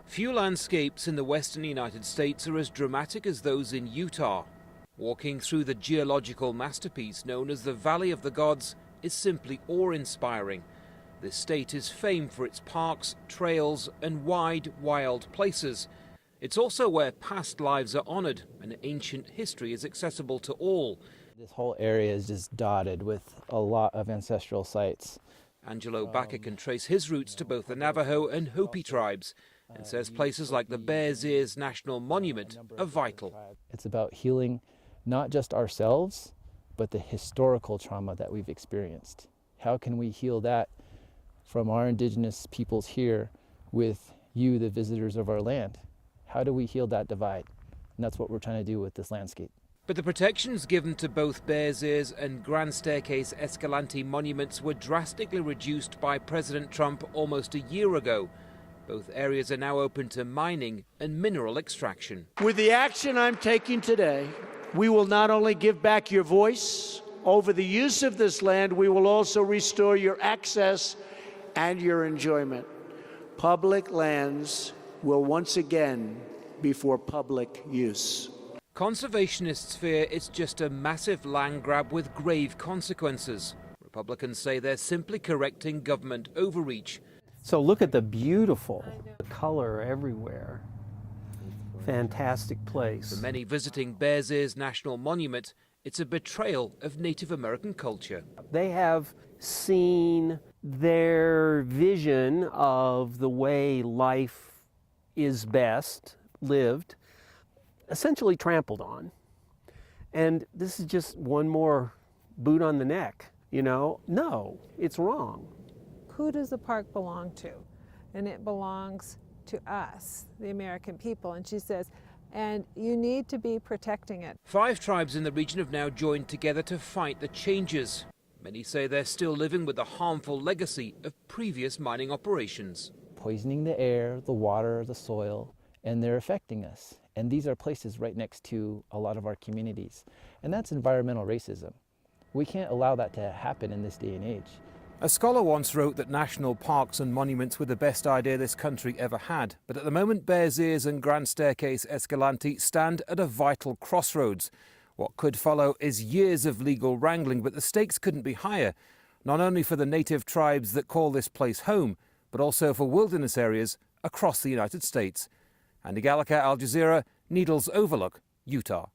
Few landscapes in the western United States are as dramatic as those in Utah. Walking through the geological masterpiece known as the Valley of the Gods is simply awe-inspiring. This state is famed for its parks, trails, and wide, wild places. It's also where past lives are honored and ancient history is accessible to all. This whole area is just dotted with a lot of ancestral sites. Angelo Baca can trace his roots to both the Navajo and Hopi tribes and says places like the Bears Ears National Monument are vital. It's about healing not just ourselves, but the historical trauma that we've experienced. How can we heal that from our indigenous peoples here with you, the visitors of our land? How do we heal that divide? And that's what we're trying to do with this landscape. But the protections given to both Bears Ears and Grand Staircase Escalante monuments were drastically reduced by President Trump almost a year ago. Both areas are now open to mining and mineral extraction. With the action I'm taking today, we will not only give back your voice over the use of this land, we will also restore your access and your enjoyment. Public lands will once again be for public use. Conservationists fear it's just a massive land grab with grave consequences. Republicans say they're simply correcting government overreach. So look at the beautiful color everywhere. Fantastic place. For many visiting Bears Ears National Monument, it's a betrayal of Native American culture. They have seen their vision of the way life is best lived essentially trampled on. And this is just one more boot on the neck, you know? No, it's wrong. Who does the park belong to? And it belongs to us, the American people. And she says, and you need to be protecting it. 5 tribes in the region have now joined together to fight the changes. Many say they're still living with the harmful legacy of previous mining operations. Poisoning the air, the water, the soil, and they're affecting us. And these are places right next to a lot of our communities. And that's environmental racism. We can't allow that to happen in this day and age. A scholar once wrote that national parks and monuments were the best idea this country ever had. But at the moment, Bears Ears and Grand Staircase Escalante stand at a vital crossroads. What could follow is years of legal wrangling, but the stakes couldn't be higher, not only for the native tribes that call this place home, but also for wilderness areas across the United States. Andy Gallagher, Al Jazeera, Needles Overlook, Utah.